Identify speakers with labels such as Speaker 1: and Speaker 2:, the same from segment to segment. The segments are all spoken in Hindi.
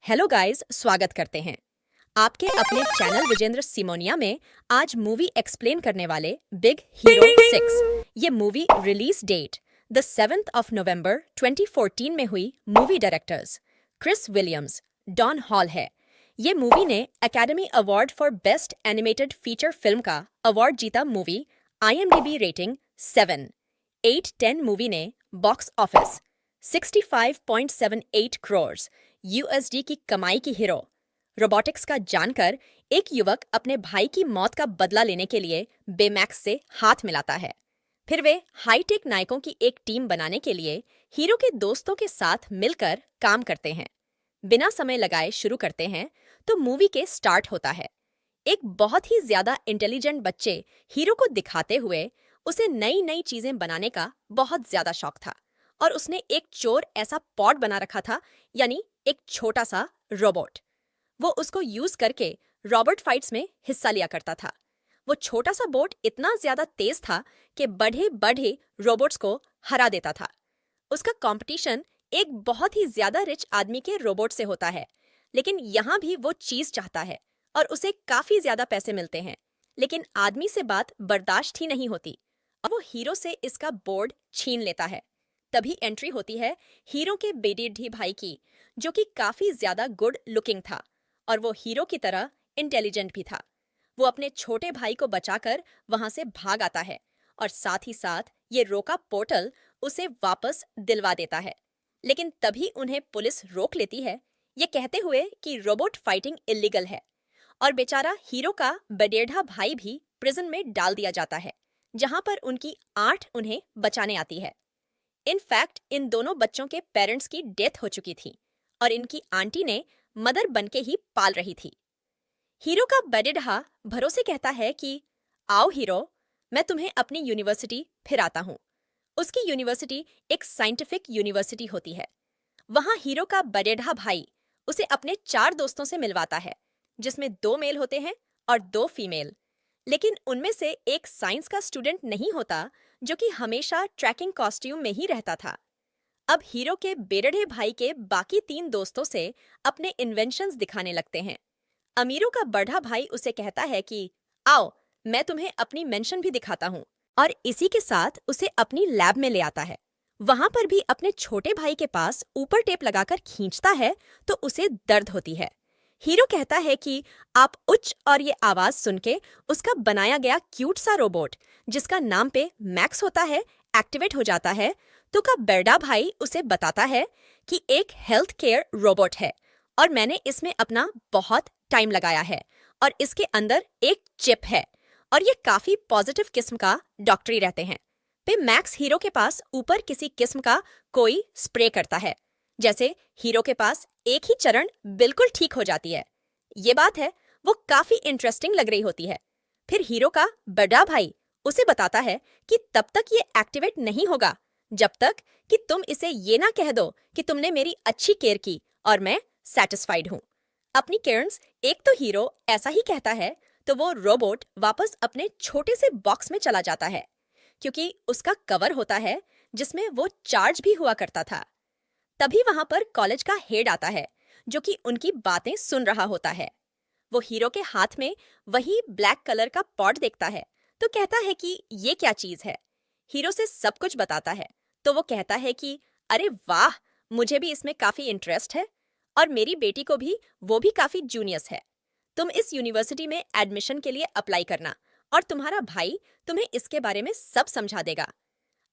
Speaker 1: हेलो गाइस, स्वागत करते हैं आपके अपने चैनल विजेंद्र सिमोनिया में। आज मूवी एक्सप्लेन करने वाले बिग हीरो 6। ये movie release date the 7th of November 2014 में हुई। Movie directors Chris Williams, Don Hall है। ये मूवी ने Academy Award for best animated feature film का अवार्ड जीता। Movie IMDb rating 7, 810। मूवी ने बॉक्स ऑफिस 65.78 करोड़ USD की कमाई की। हीरो रोबोटिक्स का जानकर एक युवक अपने भाई की मौत का बदला लेने के लिए बेमैक्स से हाथ मिलाता है। फिर वे हाईटेक नायकों की एक टीम बनाने के लिए हीरो के दोस्तों के साथ मिलकर काम करते हैं। बिना समय लगाए शुरू करते हैं तो मूवी के स्टार्ट होता है। एक बहुत ही ज्यादा इंटेलिजेंट बच्चे हीरो को दिखाते हुए उसे नई नई चीजें बनाने का बहुत ज्यादा शौक था और उसने एक चोर ऐसा पॉड बना रखा था, यानी एक छोटा सा रोबोट। वो उसको यूज करके रॉबर्ट फाइट्स में हिस्सा लिया करता था। वो छोटा सा बोट इतना ज्यादा तेज था कि बढ़े बढ़े रोबोट्स को हरा देता था। उसका कंपटीशन एक बहुत ही ज्यादा रिच आदमी के रोबोट से होता है, लेकिन यहाँ भी वो चीज चाहता है और उसे काफी ज्यादा पैसे मिलते हैं, लेकिन आदमी से बात बर्दाश्त ही नहीं होती और वो हीरो से इसका बोर्ड छीन लेता है। तभी एंट्री होती है हीरो के बेडेढ़ी भाई की, जो कि काफी ज्यादा गुड लुकिंग था और वो हीरो की तरह इंटेलिजेंट भी था। वो अपने छोटे भाई को बचाकर वहां से भाग आता है और साथ ही साथ ये रोका पोर्टल उसे वापस दिलवा देता है। लेकिन तभी उन्हें पुलिस रोक लेती है, ये कहते हुए कि रोबोट फाइटिंग इलीगल है और बेचारा हीरो का बडेढ़ा भाई भी प्रिजन में डाल दिया जाता है, जहां पर उनकी आंट उन्हें बचाने आती है। इनफैक्ट इन दोनों बच्चों के पेरेंट्स की डेथ हो चुकी थी और इनकी आंटी ने मदर बनके ही पाल रही थी। हीरो का बडेढ़ा भरोसे कहता है कि आओ हीरो, मैं तुम्हें अपनी यूनिवर्सिटी फिराता हूँ। उसकी यूनिवर्सिटी एक साइंटिफिक यूनिवर्सिटी होती है। वहां हीरो का बडेढ़ा भाई उसे अपने 4 दोस्तों से मिलवाता है, जिसमें 2 मेल होते हैं और 2 फीमेल। लेकिन उनमें से एक साइंस का स्टूडेंट नहीं होता, जो कि हमेशा ट्रैकिंग कॉस्ट्यूम में ही रहता था। अब हीरो के बेरड़े भाई के बाकी 3 दोस्तों से अपने इन्वेंशंस दिखाने लगते हैं। अमीरों का बड़ा भाई उसे कहता है कि आओ, मैं तुम्हें अपनी मेंशन भी दिखाता हूँ, और इसी के साथ उसे अपनी लैब में ले आता है। वहां पर भी अपने छोटे भाई के पास ऊपर टेप लगाकर खींचता है तो उसे दर्द होती है। हीरो कहता है कि आप उच्च और ये आवाज सुन के उसका बनाया गया क्यूट सा रोबोट, जिसका नाम पे मैक्स होता है, एक्टिवेट हो जाता है। तो का बड़ा भाई उसे बताता है कि एक हेल्थ केयर रोबोट है और मैंने इसमें अपना बहुत टाइम लगाया है और इसके अंदर एक चिप है और ये काफी पॉजिटिव किस्म का डॉक्टरी रहते हैं। फिर मैक्स हीरो के पास ऊपर किसी किस्म का कोई स्प्रे करता है, जैसे हीरो के पास एक ही चरण बिल्कुल ठीक हो जाती है। ये बात है वो काफी इंटरेस्टिंग लग रही होती है। फिर हीरो का बड़ा भाई उसे बताता है कि तब तक ये एक्टिवेट नहीं होगा जब तक कि तुम इसे ये ना कह दो कि तुमने मेरी अच्छी केयर की और मैं सेटिस्फाइड हूँ। अपनी केयर्स एक तो हीरो ऐसा ही कहता है तो वो रोबोट वापस अपने छोटे से बॉक्स में चला जाता है, क्योंकि उसका कवर होता है जिसमें वो चार्ज भी हुआ करता था। तभी वहां पर कॉलेज का हेड आता है, जो कि उनकी बातें सुन रहा होता है। वो हीरो के हाथ में वही ब्लैक कलर का पॉट देखता है तो कहता है कि ये क्या चीज है। हीरो से सब कुछ बताता है तो वो कहता है कि अरे वाह, मुझे भी इसमें काफी इंटरेस्ट है और मेरी बेटी को भी, वो भी काफी जूनियस है। तुम इस यूनिवर्सिटी में एडमिशन के लिए अप्लाई करना और तुम्हारा भाई तुम्हें इसके बारे में सब समझा देगा।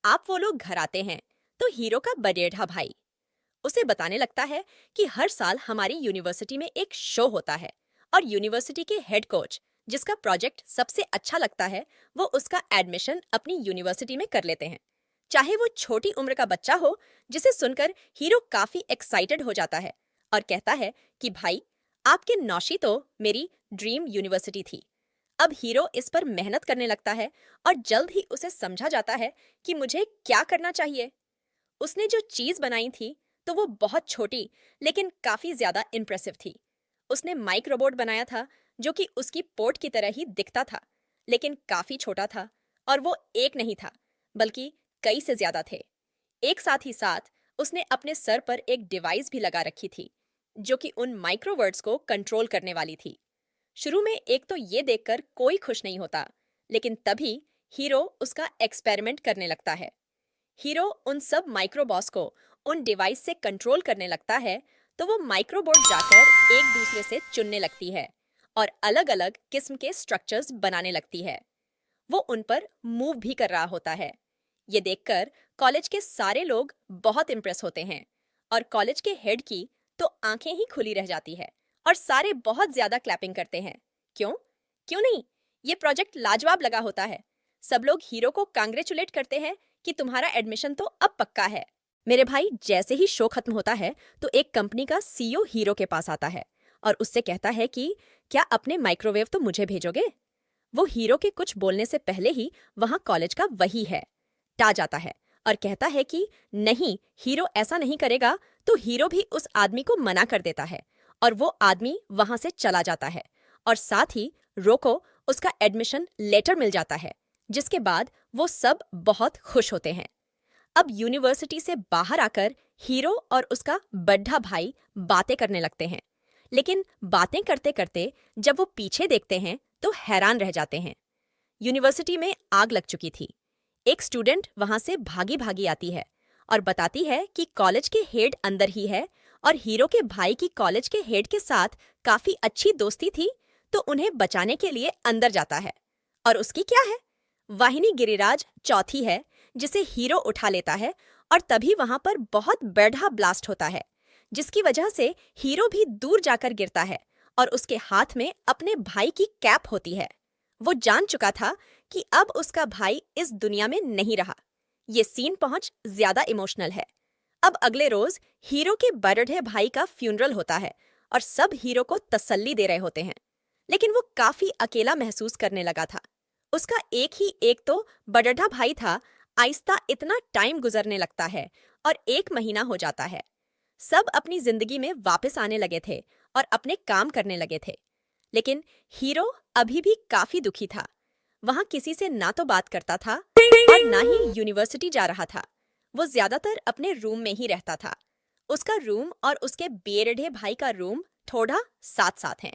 Speaker 1: आप वो लोग घर आते हैं तो हीरो का बडेढ़ा भाई उसे बताने लगता है कि हर साल हमारी यूनिवर्सिटी में एक शो होता है और यूनिवर्सिटी के हेड कोच, जिसका प्रोजेक्ट सबसे अच्छा लगता है, वो उसका एडमिशन अपनी यूनिवर्सिटी में कर लेते हैं, चाहे वो छोटी उम्र का बच्चा हो। जिसे सुनकर हीरो काफी एक्साइटेड हो जाता है और कहता है कि भाई, आपके नौशी तो मेरी ड्रीम यूनिवर्सिटी थी। अब हीरो इस पर मेहनत करने लगता है और जल्द ही उसे समझा जाता है कि मुझे क्या करना चाहिए। उसने जो चीज बनाई थी तो वो बहुत छोटी लेकिन काफी ज्यादा इम्प्रेसिव थी। उसने माइक रोबोट बनाया था, जो कि उसकी पोर्ट की तरह ही दिखता था, लेकिन काफी छोटा था और वो एक नहीं था बल्कि कई से ज्यादा थे। एक साथ ही साथ उसने अपने सर पर एक डिवाइस भी लगा रखी थी, जो कि उन माइक्रोवर्ड्स को कंट्रोल करने वाली थी। शुरू में एक तो ये देखकर कोई खुश नहीं होता, लेकिन तभी हीरो उसका एक्सपेरिमेंट करने लगता है। हीरो उन सब माइक्रोबॉस को उन डिवाइस से कंट्रोल करने लगता है, तो वो माइक्रोबोट जाकर एक दूसरे से चुनने लगती है और अलग अलग किस्म के स्ट्रक्चर्स बनाने लगती है। वो उन पर मूव भी कर रहा होता है। ये देखकर कॉलेज के सारे लोग बहुत इम्प्रेस होते हैं और कॉलेज के हेड की तो आंखें ही खुली रह जाती है और सारे बहुत ज्यादा क्लैपिंग करते हैं। क्यों? क्यों नहीं? ये प्रोजेक्ट लाजवाब लगा होता है। सब लोग हीरो को कांग्रेचुलेट करते हैं कि तुम्हारा एडमिशन तो अब पक्का है। मेरे भाई, जैसे ही शो खत्म होता है तो एक कंपनी का सीईओ हीरो के पास आता है और उससे कहता है कि क्या अपने माइक्रोवेव तो मुझे भेजोगे? वो हीरो के कुछ बोलने से पहले ही वहां कॉलेज का वही है टा जाता है और कहता है कि नहीं, हीरो ऐसा नहीं करेगा। तो हीरो भी उस आदमी को मना कर देता है और वो आदमी वहां से चला जाता है और साथ ही रोको उसका एडमिशन लेटर मिल जाता है, जिसके बाद वो सब बहुत खुश होते हैं। अब यूनिवर्सिटी से बाहर आकर हीरो और उसका बड्ढा भाई बातें करने लगते हैं, लेकिन बातें करते करते जब वो पीछे देखते हैं तो हैरान रह जाते हैं। यूनिवर्सिटी में आग लग चुकी थी। एक स्टूडेंट वहां से भागी भागी आती है और बताती है कि कॉलेज के हेड अंदर ही है और हीरो के भाई की कॉलेज के हेड के साथ काफी अच्छी दोस्ती थी, तो उन्हें बचाने के लिए अंदर जाता है। और उसकी क्या है? वाहिनी गिरिराज चौथी है, जिसे हीरो उठा लेता है और तभी वहां पर बहुत बड़ा ब्लास्ट होता है, जिसकी वजह से हीरो भी दूर जाकर गिरता है और उसके हाथ में अपने भाई की कैप होती है। वो जान चुका था कि अब उसका भाई इस दुनिया में नहीं रहा। ये सीन पहुंच ज्यादा इमोशनल है। अब अगले रोज हीरो के बड़े भाई का फ्यूनरल होता है और सब हीरो को तसल्ली दे रहे होते हैं, लेकिन वो काफी अकेला महसूस करने लगा था। उसका एक तो बड़ा भाई था। आहिस्ता इतना टाइम गुजरने लगता है और 1 महीना हो जाता है। सब अपनी जिंदगी में वापस आने लगे थे और अपने काम करने लगे थे, लेकिन हीरो अभी भी काफी दुखी था। वहां किसी से ना तो बात करता था और ना ही यूनिवर्सिटी जा रहा था। वो ज्यादातर अपने रूम में ही रहता था। उसका रूम और उसके बेरढ़े भाई का रूम थोड़ा साथ साथ हैं।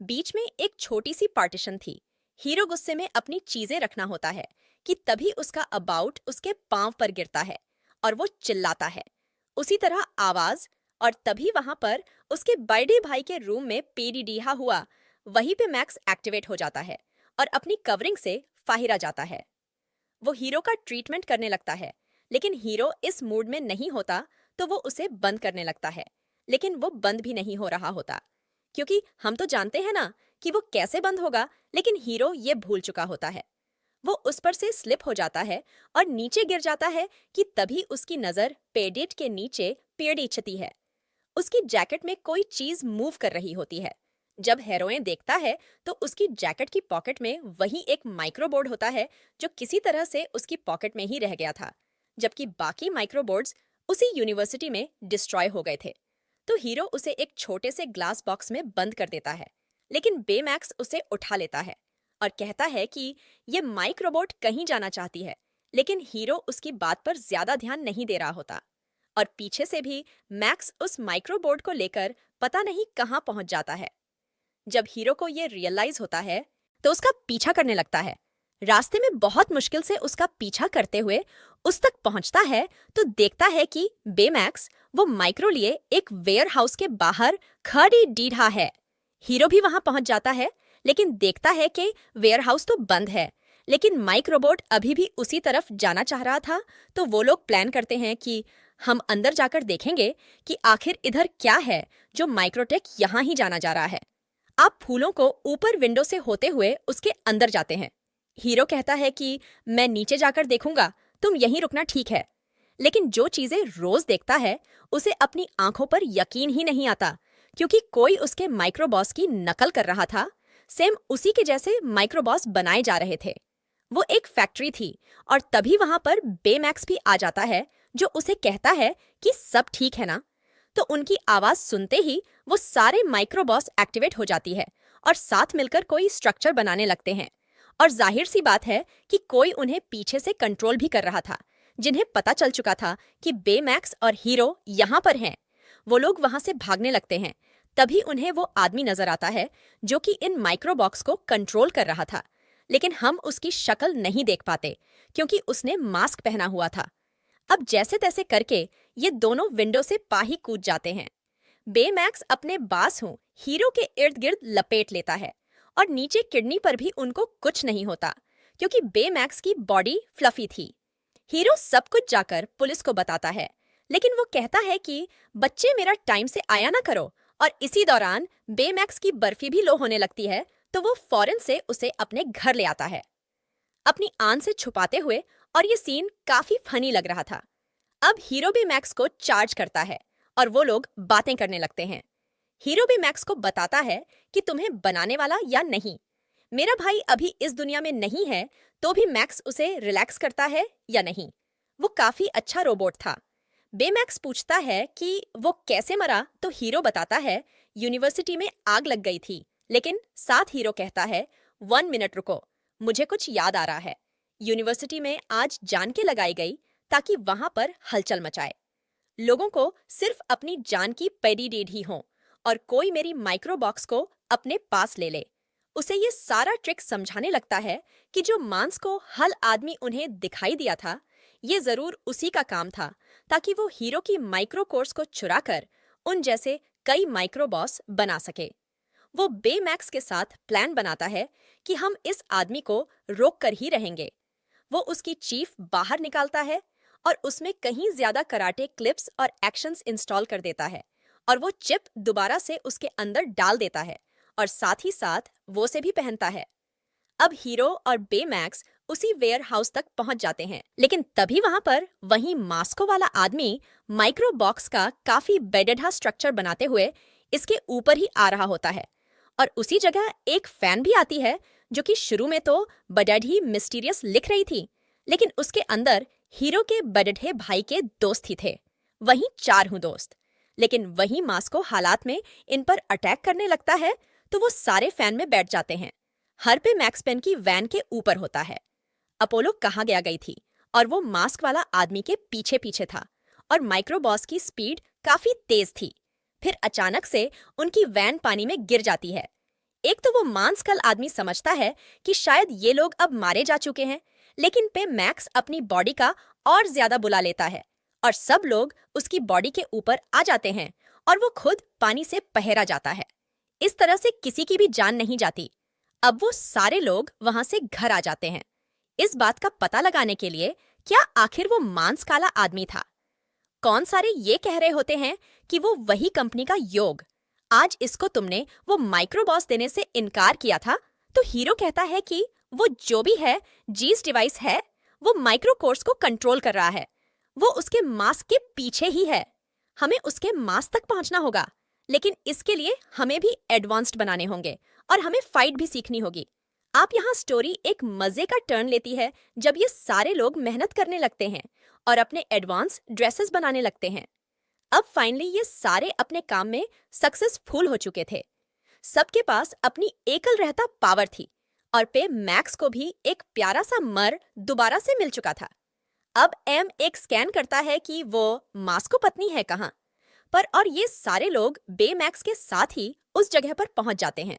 Speaker 1: बीच में एक छोटी सी पार्टीशन थी। हीरो गुस्से में अपनी चीजें रखना होता है कि तभी उसका अबाउट उसके पांव पर गिरता है और वो चिल्लाता है, उसी तरह आवाज। और तभी वहां पर उसके बड़े भाई के रूम में पीडीडीहा हुआ। वहीं पे मैक्स एक्टिवेट हो जाता है और अपनी कवरिंग से फाहिर आ जाता है। वो हीरो का ट्रीटमेंट करने लगता है, लेकिन हीरो इस मूड में नहीं होता, तो वो उसे बंद करने लगता है। लेकिन वो बंद भी नहीं हो रहा होता, क्योंकि हम तो जानते हैं ना कि वो कैसे बंद होगा, लेकिन हीरो ये भूल चुका होता है। वो उस पर से स्लिप हो जाता है और नीचे गिर जाता है कि तभी उसकी नजर पेडेट के नीचे पेड़ इच्छती है। उसकी जैकेट में कोई चीज मूव कर रही होती है। जब हेरोइन देखता है तो उसकी जैकेट की पॉकेट में वही एक माइक्रोबोर्ड होता है, जो किसी तरह से उसकी पॉकेट में ही रह गया था, जबकि बाकी माइक्रोबोर्ड्स उसी यूनिवर्सिटी में डिस्ट्रॉय हो गए थे। तो हीरो उसे एक छोटे से ग्लास बॉक्स में बंद कर देता है, लेकिन बेमैक्स उसे उठा लेता है और कहता है कि ये माइक्रोबोट कहीं जाना चाहती है, लेकिन हीरो उसकी बात पर ज्यादा ध्यान नहीं दे रहा होता और पीछे से भी मैक्स उस माइक्रोबोर्ड को लेकर पता नहीं कहां पहुंच जाता है। जब हीरो को ये रियलाइज होता है तो उसका पीछा करने लगता है। रास्ते में बहुत मुश्किल से उसका पीछा करते हुए उस तक पहुंचता है तो देखता है कि बेमैक्स वो माइक्रो लिए एक वेयर हाउस के बाहर खड़ी डीढ़ा है। हीरो भी वहां पहुंच जाता है, लेकिन देखता है कि वेयर हाउस तो बंद है, लेकिन माइक रोबोट अभी भी उसी तरफ जाना चाह रहा था। तो वो लोग प्लान करते हैं कि हम अंदर जाकर देखेंगे कि आखिर इधर क्या है जो माइक्रोटेक यहाँ ही जाना जा रहा है। आप फूलों को ऊपर विंडो से होते हुए उसके अंदर जाते हैं। हीरो कहता है कि मैं नीचे जाकर देखूंगा, तुम यहीं रुकना ठीक है। लेकिन जो चीजें रोज देखता है उसे अपनी आंखों पर यकीन ही नहीं आता, क्योंकि कोई उसके माइक्रोबॉस की नकल कर रहा था। सेम उसी के जैसे माइक्रोबॉस बनाए जा रहे थे। वो एक फैक्ट्री थी और तभी वहां पर बेमैक्स भी आ जाता है, जो उसे कहता है कि सब ठीक है ना। तो उनकी आवाज सुनते ही वो सारे माइक्रोबॉस एक्टिवेट हो जाती है और साथ मिलकर कोई स्ट्रक्चर बनाने लगते हैं। और जाहिर सी बात है कि कोई उन्हें पीछे से कंट्रोल भी कर रहा था, जिन्हें पता चल चुका था कि बेमैक्स और हीरो यहाँ पर हैं। वो लोग वहां से भागने लगते हैं, तभी उन्हें वो आदमी नजर आता है जो कि इन माइक्रो बॉक्स को कंट्रोल कर रहा था, लेकिन हम उसकी शक्ल नहीं देख पाते क्योंकि उसने मास्क पहना हुआ था। अब जैसे तैसे करके ये दोनों विंडो से पाही कूद जाते हैं। बेमैक्स अपने बास हूँ हीरो के इर्द गिर्द लपेट लेता है और नीचे किडनी पर भी उनको कुछ नहीं होता क्योंकि बेमैक्स की बॉडी फ्लफी थी। हीरो सब कुछ जाकर पुलिस को बताता है, लेकिन वो कहता है कि बच्चे मेरा टाइम से आया ना करो। और इसी दौरान बेमैक्स की बर्फी भी लो होने लगती है, तो वो फौरन से उसे अपने घर ले आता है अपनी आन से छुपाते हुए। और ये सीन काफी फनी लग रहा था। अब हीरो बेमैक्स को चार्ज करता है और वो लोग बातें करने लगते हैं। हीरो बेमैक्स को बताता है कि तुम्हें बनाने वाला या नहीं, मेरा भाई अभी इस दुनिया में नहीं है, तो भी मैक्स उसे रिलैक्स करता है या नहीं। वो काफी अच्छा रोबोट था। बेमैक्स पूछता है कि वो कैसे मरा, तो हीरो बताता है यूनिवर्सिटी में आग लग गई थी, लेकिन साथ हीरो कहता है 1 मिनट रुको, मुझे कुछ याद आ रहा है। यूनिवर्सिटी में आज जान के लगाई गई ताकि वहां पर हलचल मचाए, लोगों को सिर्फ अपनी जान की पेडी टेढ़ी हो और कोई मेरी माइक्रो बॉक्स को अपने पास ले ले। उसे ये सारा ट्रिक समझाने लगता है कि जो मांस को हल आदमी उन्हें दिखाई दिया था, ये जरूर उसी का काम था, ताकि वो हीरो की माइक्रो कोर्स को चुराकर उन जैसे कई माइक्रो बॉस बना सके। वो बेमैक्स के साथ प्लान बनाता है कि हम इस आदमी को रोक कर ही रहेंगे। वो उसकी चीफ बाहर निकालता है और उसमें कहीं ज्यादा कराटे क्लिप्स और एक्शंस इंस्टॉल कर देता है और वो चिप दोबारा से उसके अंदर डाल देता है और साथ ही साथ वो से भी पहनता है। अब हीरो और बेमैक्स उसी वेयर हाउस तक पहुंच जाते हैं, लेकिन तभी वहां पर वही मास्को वाला आदमी माइक्रो बॉक्स का काफी बेडेढ़ा स्ट्रक्चर बनाते हुए इसके ऊपर ही आ रहा होता है। और उसी जगह एक फैन भी आती है जो कि शुरू में तो बड़े मिस्टीरियस लिख रही थी, लेकिन उसके अंदर हीरो के बड़े भाई के दोस्त ही थे। वहीं 4 हूँ दोस्त। लेकिन वही मास्को हालात में इन पर अटैक करने लगता है, तो वो सारे फैन में बैठ जाते हैं। हर पे मैक्स पेन की वैन के ऊपर होता है। अपोलो कहाँ गई थी और वो मास्क वाला आदमी के पीछे पीछे था और माइक्रो बॉस की स्पीड काफी तेज थी। फिर अचानक से उनकी वैन पानी में गिर जाती है। एक तो वो मांसकल आदमी समझता है कि शायद ये लोग अब मारे जा चुके हैं, लेकिन पे मैक्स अपनी बॉडी का और ज्यादा बुला लेता है और सब लोग उसकी बॉडी के ऊपर आ जाते हैं और वो खुद पानी से पहरा जाता है। इस तरह से किसी की भी जान नहीं जाती। अब वो सारे लोग वहां से घर आ जाते हैं इस बात का पता लगाने के लिए क्या आखिर वो मांस काला आदमी था। कौन सारे ये कह रहे होते हैं कि वो वही कंपनी का योग, आज इसको तुमने वो माइक्रोबॉस देने से इनकार किया था। तो हीरो कहता है कि वो जो भी है जीस डिवाइस है, वो माइक्रो कोर्स को कंट्रोल कर रहा है, वो उसके मास्क के पीछे ही है। हमें उसके मास्क तक पहुंचना होगा, लेकिन इसके लिए हमें भी एडवांस्ड बनाने होंगे और हमें फाइट भी सीखनी होगी। आप यहाँ स्टोरी एक मजे का टर्न लेती है जब ये सारे लोग मेहनत करने लगते हैं और अपने एडवांस ड्रेसेस बनाने लगते हैं। अब फाइनली ये सारे अपने काम में सक्सेसफुल हो चुके थे। सबके पास अपनी एकल रहता पावर थी और पे मैक्स को भी एक प्यारा सा मर दोबारा से मिल चुका था। अब एम एक स्कैन करता है कि वो मास्को पत्नी है कहाँ पर, और ये सारे लोग बेमैक्स के साथ ही उस जगह पर पहुंच जाते हैं।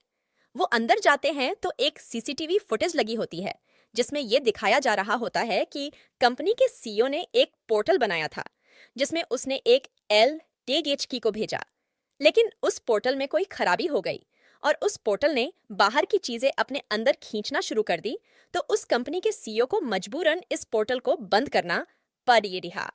Speaker 1: वो अंदर जाते हैं तो एक सीसीटीवी फुटेज लगी होती है जिसमें ये दिखाया जा रहा होता है कि कंपनी के सीईओ ने एक पोर्टल बनाया था जिसमें उसने एक एल टेगेच की को भेजा, लेकिन उस पोर्टल में कोई खराबी हो गई और उस पोर्टल ने बाहर की चीजें अपने अंदर खींचना शुरू कर दी। तो उस कंपनी के सीईओ को मजबूरन इस पोर्टल को बंद करना पड़ रहा,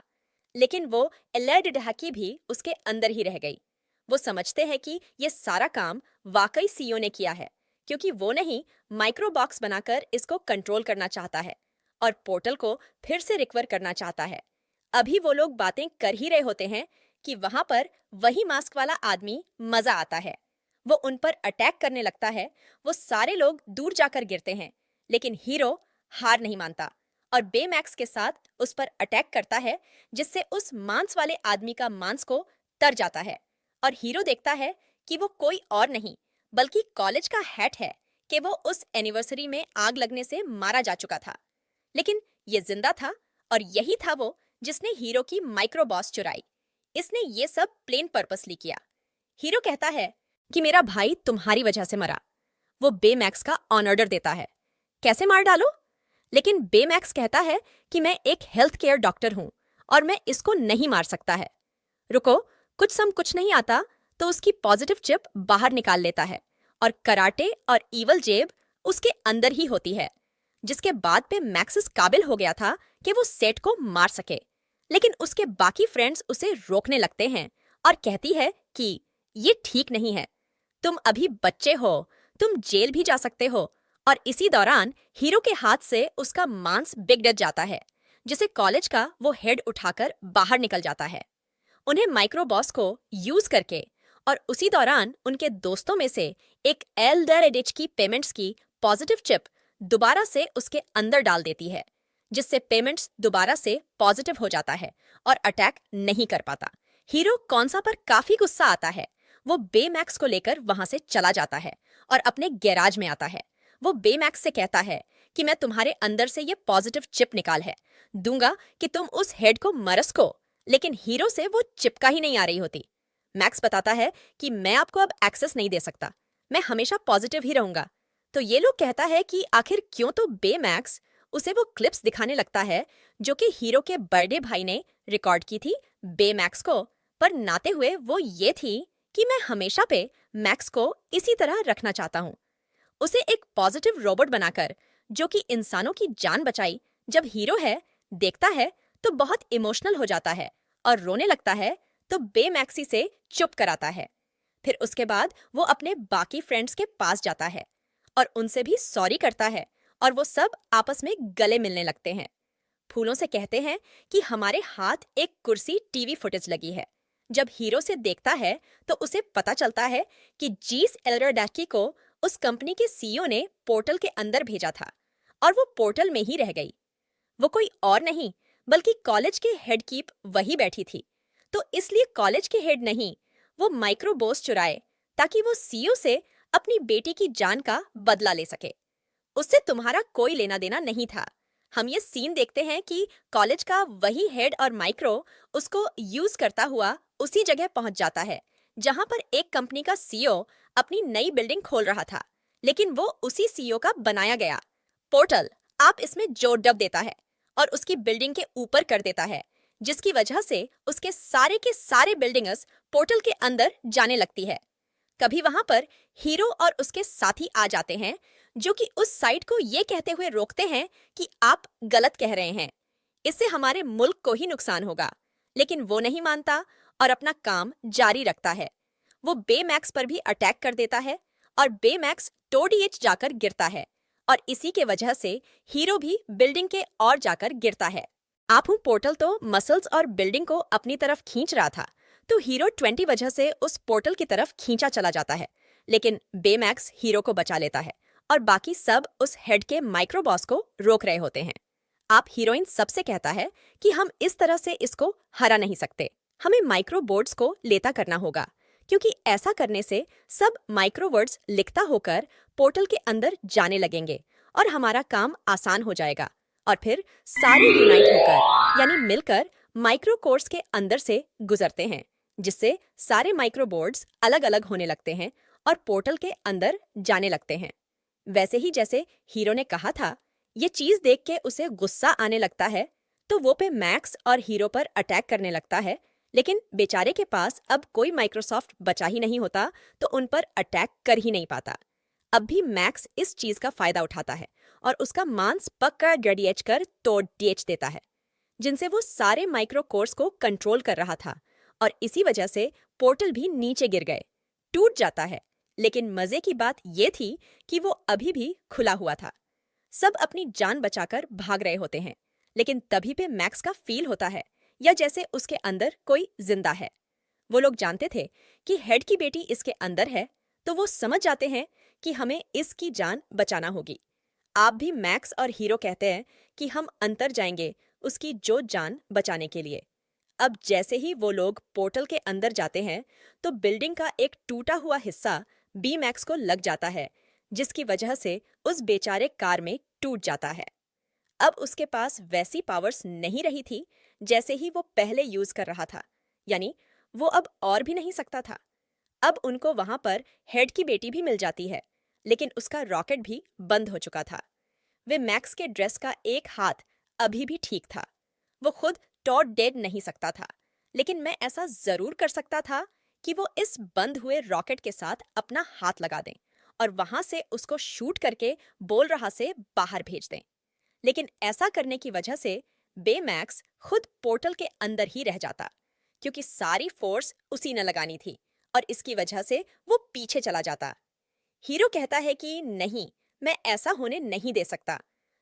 Speaker 1: लेकिन वो एलेडिडहाकी भी उसके अंदर ही रह गई। वो समझते हैं कि ये सारा काम वाकई सीईओ ने किया है क्योंकि वो नहीं माइक्रो बॉक्स बनाकर इसको कंट्रोल करना चाहता है और पोर्टल को फिर से रिकवर करना चाहता है। अभी वो लोग बातें कर ही रहे होते हैं कि वहां पर वही मास्क वाला आदमी मजा आता है। वो उन पर अटैक करने लगता है। वो सारे लोग दूर जाकर गिरते हैं, लेकिन हीरो हार नहीं मानता और बेमैक्स के साथ उस पर अटैक करता है, जिससे उस मांस वाले आदमी का मांस को तर जाता है। और हीरो देखता है कि वो कोई और नहीं बल्कि कॉलेज का हेड है कि वो उस एनिवर्सरी में आग लगने से मारा जा चुका था, लेकिन ये जिंदा था और यही था वो जिसने हीरो की माइक्रो बॉस चुराई। इसने ये सब प्लेन पर्पसली किया। हीरो कहता है कि मेरा भाई तुम्हारी वजह से मरा। वो बेमैक्स का ऑन ऑर्डर देता है, कैसे मार डालो। लेकिन बेमैक्स कहता है कि मैं एक हेल्थ केयर डॉक्टर हूं और मैं इसको नहीं मार सकता है। रुको, कुछ सम कुछ नहीं आता तो उसकी पॉजिटिव चिप बाहर निकाल लेता है और कराटे और ईवल जेब उसके अंदर ही होती है, जिसके बाद पे मैक्सिस काबिल हो गया था कि वो सेट को मार सके। लेकिन उसके बाकी फ्रेंड्स उसे रोकने लगते हैं और कहती है कि ये ठीक नहीं है, तुम अभी बच्चे हो, तुम जेल भी जा सकते हो। और इसी दौरान हीरो के हाथ से उसका मांस बिगड़ जाता है, जिसे कॉलेज का वो हेड उठाकर बाहर निकल जाता है। उन्हें माइक्रोबॉस को यूज करके और उसी दौरान उनके दोस्तों में से एक एल्डर की पेमेंट्स की पॉजिटिव चिप दोबारा से उसके अंदर डाल देती है, जिससे पेमेंट्स दोबारा से पॉजिटिव हो जाता है और अटैक नहीं कर पाता। हीरो कौनसा पर काफी गुस्सा आता है। वो बेमैक्स को लेकर वहां से चला जाता है और अपने गैराज में आता है। वो बेमैक्स से कहता है कि मैं तुम्हारे अंदर से ये पॉजिटिव चिप निकाल है दूंगा कि तुम उस हेड को मरस्को। लेकिन हीरो से वो चिपका ही नहीं आ रही होती। मैक्स बताता है कि मैं आपको अब एक्सेस नहीं दे सकता, मैं हमेशा पॉजिटिव ही रहूंगा। तो ये लोग कहता है कि आखिर क्यों, तो बेमैक्स उसे वो क्लिप्स दिखाने लगता है जो कि हीरो के बर्थडे भाई ने रिकॉर्ड की थी बेमैक्स को, पर नाते हुए वो ये थी कि मैं हमेशा पे मैक्स को इसी तरह रखना चाहता हूँ। उसे एक पॉजिटिव रोबोट बनाकर जो कि इंसानों की जान बचाई, जब हीरो है देखता है तो बहुत इमोशनल हो जाता है और रोने लगता है, तो बेमैक्सी से चुप कराता है। फिर उसके बाद वो अपने बाकी फ्रेंड्स के पास जाता है और उनसे भी सॉरी करता है और वो सब आपस में गले मिलने लगते हैं। फूलों से कहते हैं कि हमारे हाथ एक कुर्सी टीवी फुटेज लगी है। जब हीरो से देखता है तो उसे पता चलता है कि जीस एल्डरडैकी को उस कंपनी के सीईओ ने पोर्टल के अंदर भेजा था और वो पोर्टल में ही रह गई। वो कोई और नहीं बल्कि कॉलेज के हेड कीप वही बैठी थी। तो इसलिए कॉलेज के हेड नहीं, वो माइक्रोबोस चुराए ताकि वो सीईओ से अपनी बेटी की जान का बदला ले सके। उससे तुम्हारा कोई लेना देना नहीं था। हम ये सीन देखते हैं कि कॉलेज का वही हेड और माइक्रो उसको यूज करता हुआ उसी जगह पहुंच जाता है जहां पर एक कंपनी का सीईओ अपनी नई बिल्डिंग खोल रहा था, लेकिन वो उसी सीईओ का बनाया गया पोर्टल आप इसमें जोर डब देता है और उसकी बिल्डिंग के ऊपर कर देता है, जिसकी वजह से उसके सारे के सारे बिल्डिंग्स पोर्टल के अंदर जाने लगती है। कभी वहां पर हीरो और उसके साथी आ जाते हैं जो कि उस साइट को ये कहते हुए रोकते हैं कि आप गलत कह रहे हैं, इससे हमारे मुल्क को ही नुकसान होगा। लेकिन वो नहीं मानता और अपना काम जारी रखता है। वो बेमैक्स पर भी अटैक कर देता है और बेमैक्स टोडीएच जाकर गिरता है और इसी के वजह से हीरो भी बिल्डिंग के और जाकर गिरता है। आप हूं पोर्टल तो मसल्स और बिल्डिंग को अपनी तरफ खींच रहा था, तो हीरो 20 वजह से उस पोर्टल की तरफ खींचा चला जाता है। लेकिन बेमैक्स हीरो को बचा लेता है और बाकी सब उस हेड के माइक्रोबॉस को रोक रहे होते हैं। आप हीरोइन सबसे कहता है कि हम इस तरह से इसको हरा नहीं सकते, हमें माइक्रोबोर्ड्स को लेता करना होगा, क्योंकि ऐसा करने से सब माइक्रोवर्ड्स लिखता होकर पोर्टल के अंदर जाने लगेंगे और हमारा काम आसान हो जाएगा। और फिर सारे यूनाइट होकर यानी मिलकर माइक्रो कोर्स के अंदर से गुजरते हैं, जिससे सारे माइक्रोबोर्ड्स अलग अलग होने लगते हैं और पोर्टल के अंदर जाने लगते हैं। वैसे ही जैसे हीरो ने कहा था, ये चीज देख के उसे गुस्सा आने लगता है, तो वो पे मैक्स और हीरो पर अटैक करने लगता है। लेकिन बेचारे के पास अब कोई माइक्रोसॉफ्ट बचा ही नहीं होता, तो उन पर अटैक कर ही नहीं पाता। अब भी मैक्स इस चीज का फायदा उठाता है और उसका मांस पक्का गड़ियच कर तोड़ डेच देता है, जिनसे वो सारे माइक्रो कोर्स को कंट्रोल कर रहा था और इसी वजह से पोर्टल भी नीचे गिर गए, टूट जाता है। लेकिन मजे की बात ये थी कि वो अभी भी खुला हुआ था। सब अपनी जान बचाकर भाग रहे होते हैं, लेकिन तभी पे मैक्स का फील होता है या जैसे उसके अंदर कोई जिंदा है। वो लोग जानते थे कि हेड की बेटी इसके अंदर है, तो वो समझ जाते हैं कि हमें इसकी जान बचाना होगी। आप भी मैक्स और हीरो कहते हैं कि हम अंतर जाएंगे उसकी जो जान बचाने के लिए। अब जैसे ही वो लोग पोर्टल के अंदर जाते हैं, तो बिल्डिंग का एक टूटा हुआ हिस्सा बी मैक्स को लग जाता है, जिसकी वजह से उस बेचारे कार में टूट जाता है। अब उसके पास वैसी पावर्स नहीं रही थी जैसे ही वो पहले यूज कर रहा था, यानी वो अब और भी नहीं सकता था। अब उनको वहां पर हेड की बेटी भी मिल जाती है, लेकिन उसका रॉकेट भी बंद हो चुका था। वे मैक्स के ड्रेस का एक हाथ अभी भी ठीक था। वो खुद टॉड डेड नहीं सकता था, लेकिन मैं ऐसा जरूर कर सकता था कि वो इस बंद हुए रॉकेट के साथ अपना हाथ लगा दें और वहां से उसको शूट करके बोल रहा से बाहर भेज दें। लेकिन ऐसा करने की वजह से बेमैक्स खुद पोर्टल के अंदर ही रह जाता, क्योंकि सारी फोर्स उसी ने लगानी थी और इसकी वजह से वो पीछे चला जाता। हीरो कहता है कि नहीं, मैं ऐसा होने नहीं दे सकता।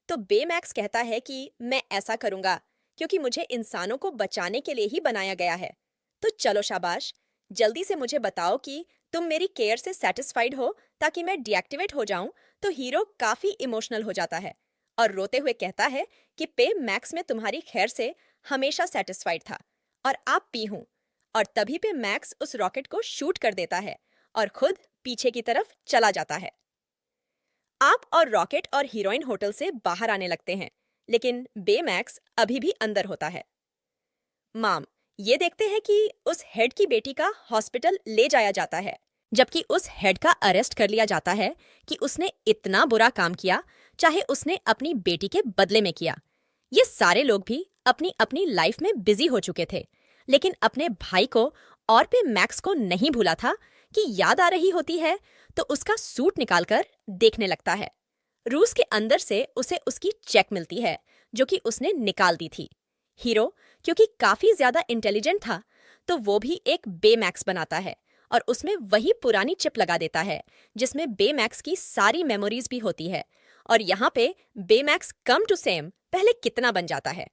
Speaker 1: तो बेमैक्स कहता है कि मैं ऐसा करूंगा क्योंकि मुझे इंसानों को बचाने के लिए ही बनाया गया है। तो चलो शाबाश, जल्दी से मुझे बताओ कि तुम मेरी केयर से सेटिस्फाइड हो ताकि मैं डीएक्टिवेट हो जाऊं। तो हीरो काफी इमोशनल हो जाता है और रोते हुए कहता है कि पे मैक्स में तुम्हारी खैर से हमेशा सेटिस्फाइड था और आप पी हूं। और तभी पे मैक्स उस रॉकेट को शूट कर देता है और खुद पीछे की तरफ चला जाता है। आप और रॉकेट और हीरोइन होटल से बाहर आने लगते हैं, लेकिन बेमैक्स अभी भी अंदर होता है। माम ये देखते हैं कि उस हेड की बेटी का हॉस्पिटल ले जाया जाता है, जबकि उस हेड का अरेस्ट कर लिया जाता है कि उसने इतना बुरा काम किया, चाहे उसने अपनी बेटी के बदले में किया। ये सारे लोग भी अपनी अपनी लाइफ में बिजी हो चुके थे, लेकिन अपने भाई को और पे मैक्स को नहीं भूला था कि याद आ रही होती है तो उसका सूट निकालकर देखने लगता है। रूस के अंदर से उसे उसकी चेक मिलती है जो कि उसने निकाल दी थी। हीरो क्योंकि काफी ज्यादा इंटेलिजेंट था, तो वो भी एक बेमैक्स बनाता है और उसमें वही पुरानी चिप लगा देता है जिसमें बेमैक्स की सारी मेमोरीज भी होती है। और यहाँ पे बेमैक्स कम टू सेम पहले कितना बन जाता है।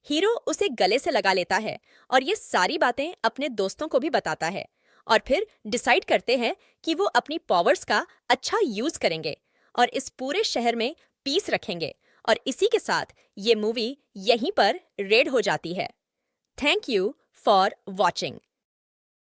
Speaker 1: हीरो उसे गले से लगा लेता है और ये सारी बातें अपने दोस्तों को भी बताता है और फिर डिसाइड करते हैं कि वो अपनी पावर्स का अच्छा यूज करेंगे और इस पूरे शहर में पीस रखेंगे। और इसी के साथ ये मूवी यहीं पर रेड हो जाती है। Thank you for watching.